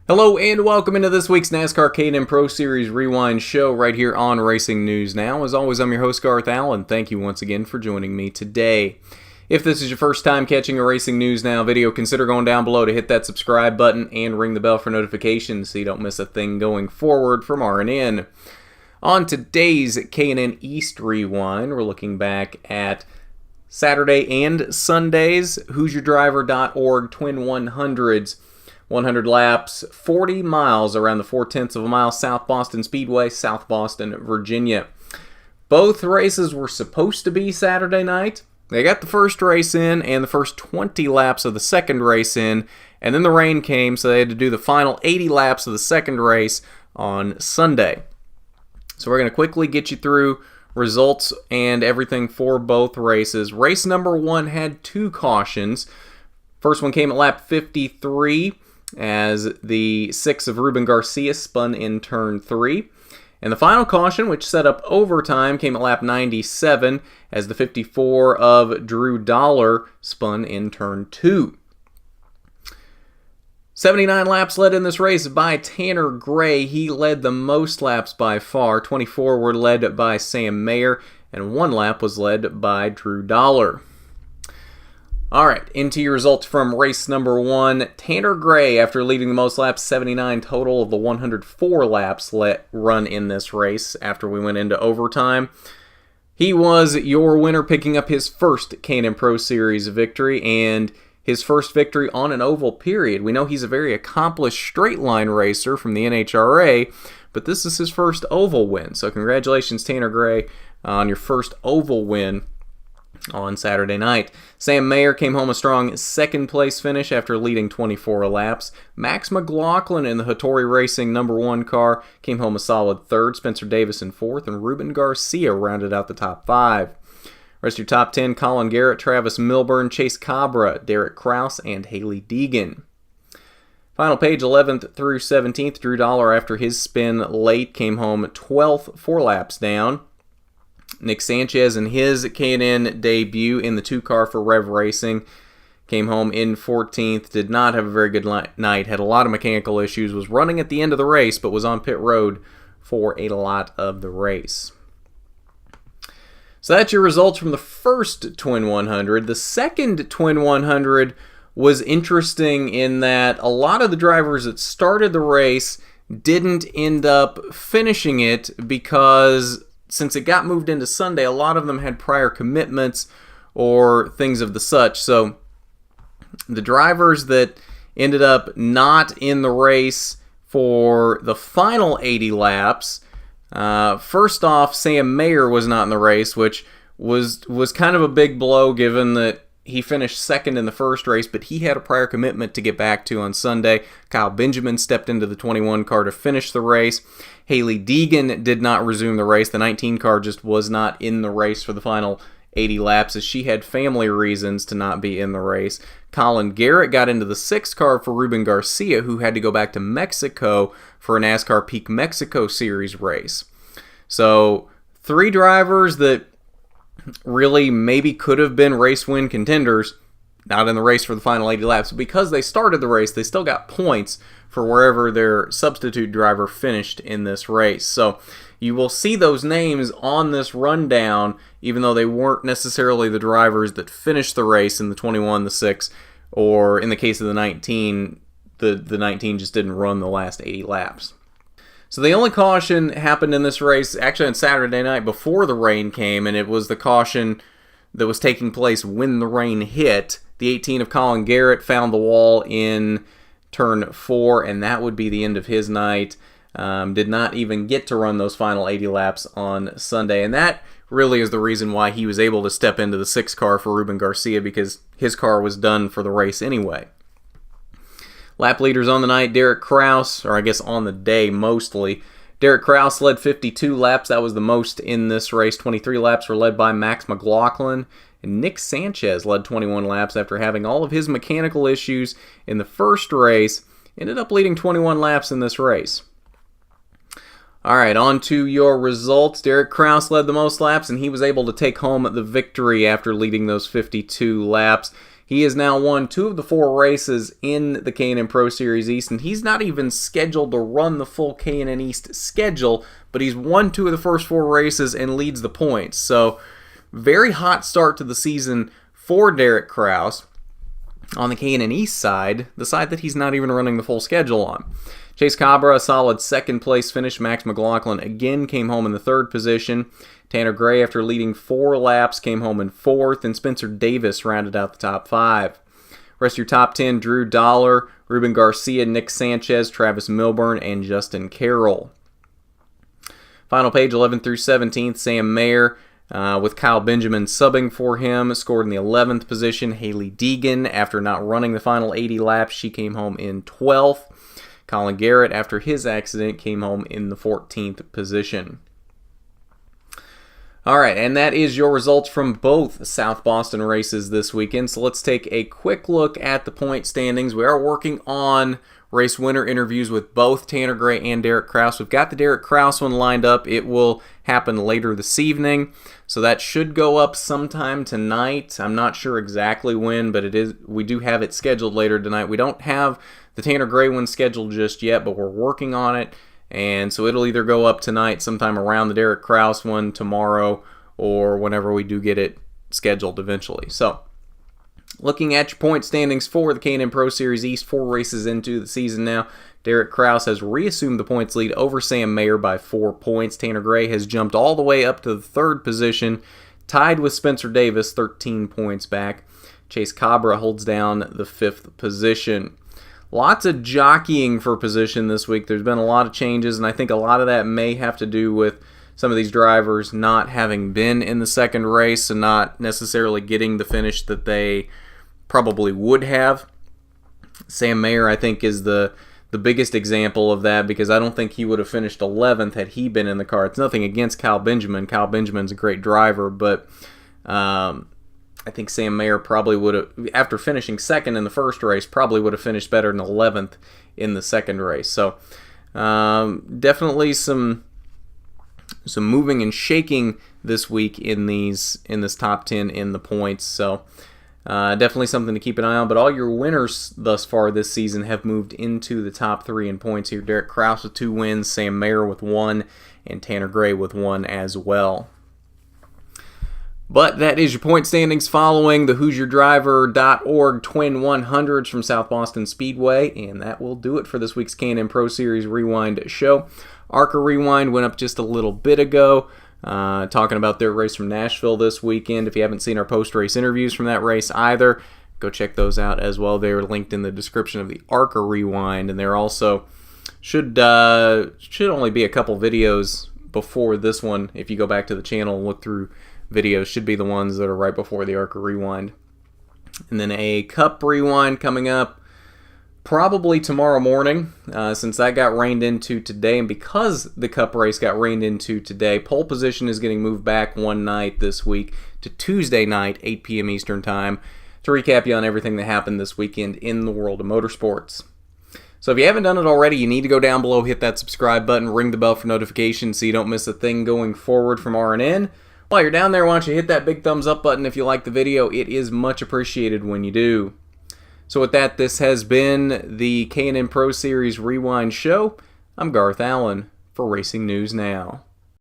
Hello and welcome into this week's NASCAR K&N Pro Series Rewind show right here on Racing News Now. As always, I'm your host Garth Allen. Thank you once again for joining me today. If this is your first time catching a Racing News Now video, consider going down below to hit that subscribe button and ring the bell for notifications so you don't miss a thing going forward from RNN. On today's K&N East Rewind, we're looking back at Saturday and Sunday's HoosierDriver.org Twin 100s. 100 laps, 40 miles around the 4/10 of a mile, South Boston Speedway, South Boston, Virginia. Both races were supposed to be Saturday night. They got the first race in and the first 20 laps of the second race in, and then the rain came, so they had to do the final 80 laps of the second race on Sunday. So we're going to quickly get you through results and everything for both races. Race number one had two cautions. First one came at lap 53. As the 6 of Ruben Garcia spun in turn 3. And the final caution, which set up overtime, came at lap 97 as the 54 of Drew Dollar spun in turn 2. 79 laps led in this race by Tanner Gray. He led the most laps by far. 24 were led by Sam Mayer, and 1 lap was led by Drew Dollar. Alright, into your results from race number one. Tanner Gray, after leading the most laps, 79 total of the 104 laps run in this race after we went into overtime. He was your winner, picking up his first K&N Pro Series victory and his first victory on an oval period. We know he's a very accomplished straight line racer from the NHRA, but this is his first oval win. So congratulations, Tanner Gray, on your first oval win on Saturday night. Sam Mayer came home a strong second place finish after leading 24 laps. Max McLaughlin in the Hattori Racing number 1 car came home a solid third. Spencer Davis in fourth, and Ruben Garcia rounded out the top 5. Rest of your top 10, Colin Garrett, Travis Milburn, Chase Cabra, Derek Kraus, and Haley Deegan. Final page 11th through 17th, Drew Dollar, after his spin late, came home 12th, 4 laps down. Nick Sanchez in his K&N debut in the 2-car for Rev Racing came home in 14th, did not have a very good night, had a lot of mechanical issues, was running at the end of the race, but was on pit road for a lot of the race. So that's your results from the first Twin 100. The second Twin 100 was interesting in that a lot of the drivers that started the race didn't end up finishing it because since it got moved into Sunday, a lot of them had prior commitments or things of the such. So the drivers that ended up not in the race for the final 80 laps, first off, Sam Mayer was not in the race, which was kind of a big blow given that he finished second in the first race, but he had a prior commitment to get back to on Sunday. Kyle Benjamin stepped into the 21 car to finish the race. Haley Deegan did not resume the race. The 19 car just was not in the race for the final 80 laps as she had family reasons to not be in the race. Colin Garrett got into the 6 car for Ruben Garcia, who had to go back to Mexico for a NASCAR Peak Mexico Series race. So 3 drivers that really maybe could have been race win contenders, not in the race for the final 80 laps. Because they started the race, they still got points for wherever their substitute driver finished in this race. So you will see those names on this rundown, even though they weren't necessarily the drivers that finished the race in the 21, the 6, or in the case of the 19, the 19 just didn't run the last 80 laps. So the only caution happened in this race actually on Saturday night before the rain came, and it was the caution that was taking place when the rain hit. The 18 of Colin Garrett found the wall in turn 4, and that would be the end of his night. Did not even get to run those final 80 laps on Sunday, and that really is the reason why he was able to step into the 6 car for Ruben Garcia, because his car was done for the race anyway. Lap leaders on the night, Derek Kraus, or I guess on the day mostly. Derek Kraus led 52 laps. That was the most in this race. 23 laps were led by Max McLaughlin. And Nick Sanchez led 21 laps after having all of his mechanical issues in the first race. Ended up leading 21 laps in this race. Alright, on to your results. Derek Kraus led the most laps, and he was able to take home the victory after leading those 52 laps. He has now won 2 of the 4 races in the K&N Pro Series East, and he's not even scheduled to run the full K&N East schedule, but he's won 2 of the first 4 races and leads the points. So, very hot start to the season for Derek Kraus on the K&N East side, the side that he's not even running the full schedule on. Chase Cabra, a solid second place finish. Max McLaughlin again came home in the 3rd position. Tanner Gray, after leading 4 laps, came home in 4th, and Spencer Davis rounded out the top 5. Rest of your top 10, Drew Dollar, Ruben Garcia, Nick Sanchez, Travis Milburn, and Justin Carroll. Final page, 11th through 17th, Sam Mayer, with Kyle Benjamin subbing for him, scored in the 11th position. Haley Deegan, after not running the final 80 laps, she came home in 12th. Colin Garrett, after his accident, came home in the 14th position. All right, and that is your results from both South Boston races this weekend. So let's take a quick look at the point standings. We are working on race winner interviews with both Tanner Gray and Derek Kraus. We've got the Derek Kraus one lined up. It will happen later this evening, so that should go up sometime tonight. I'm not sure exactly when, but we do have it scheduled later tonight. We don't have the Tanner Gray one scheduled just yet, but we're working on it. And so it'll either go up tonight, sometime around the Derek Kraus one tomorrow, or whenever we do get it scheduled eventually. So, looking at your point standings for the K&N Pro Series East, 4 races into the season now, Derek Kraus has reassumed the points lead over Sam Mayer by 4 points. Tanner Gray has jumped all the way up to the 3rd position, tied with Spencer Davis, 13 points back. Chase Cabra holds down the 5th position. Lots of jockeying for position this week. There's been a lot of changes, and I think a lot of that may have to do with some of these drivers not having been in the 2nd race and not necessarily getting the finish that they probably would have. Sam Mayer, I think, is the biggest example of that, because I don't think he would have finished 11th had he been in the car. It's nothing against Kyle Benjamin. Kyle Benjamin's a great driver, but I think Sam Mayer probably would have, after finishing 2nd in the 1st race, probably would have finished better than 11th in the 2nd race. So definitely some moving and shaking this week in this top 10 in the points. So definitely something to keep an eye on. But all your winners thus far this season have moved into the top 3 in points here. Derek Kraus with 2 wins, Sam Mayer with 1, and Tanner Gray with 1 as well. But that is your point standings following the HoosierDriver.org Twin 100s from South Boston Speedway, and that will do it for this week's K&N Pro Series Rewind show. ARCA Rewind went up just a little bit ago, talking about their race from Nashville this weekend. If you haven't seen our post-race interviews from that race either, go check those out as well. They're linked in the description of the ARCA Rewind, and there also should only be a couple videos before this one. If you go back to the channel and look through videos, should be the ones that are right before the ARCA Rewind. And then a Cup Rewind coming up probably tomorrow morning, since that got rained into today, and because the Cup race got rained into today, pole position is getting moved back one night this week to Tuesday night, 8 p.m. Eastern Time, to recap you on everything that happened this weekend in the world of motorsports. So if you haven't done it already, you need to go down below, hit that subscribe button, ring the bell for notifications so you don't miss a thing going forward from RNN. While you're down there, why don't you hit that big thumbs up button if you like the video. It is much appreciated when you do. So with that, this has been the K&N Pro Series Rewind show. I'm Garth Allen for Racing News Now.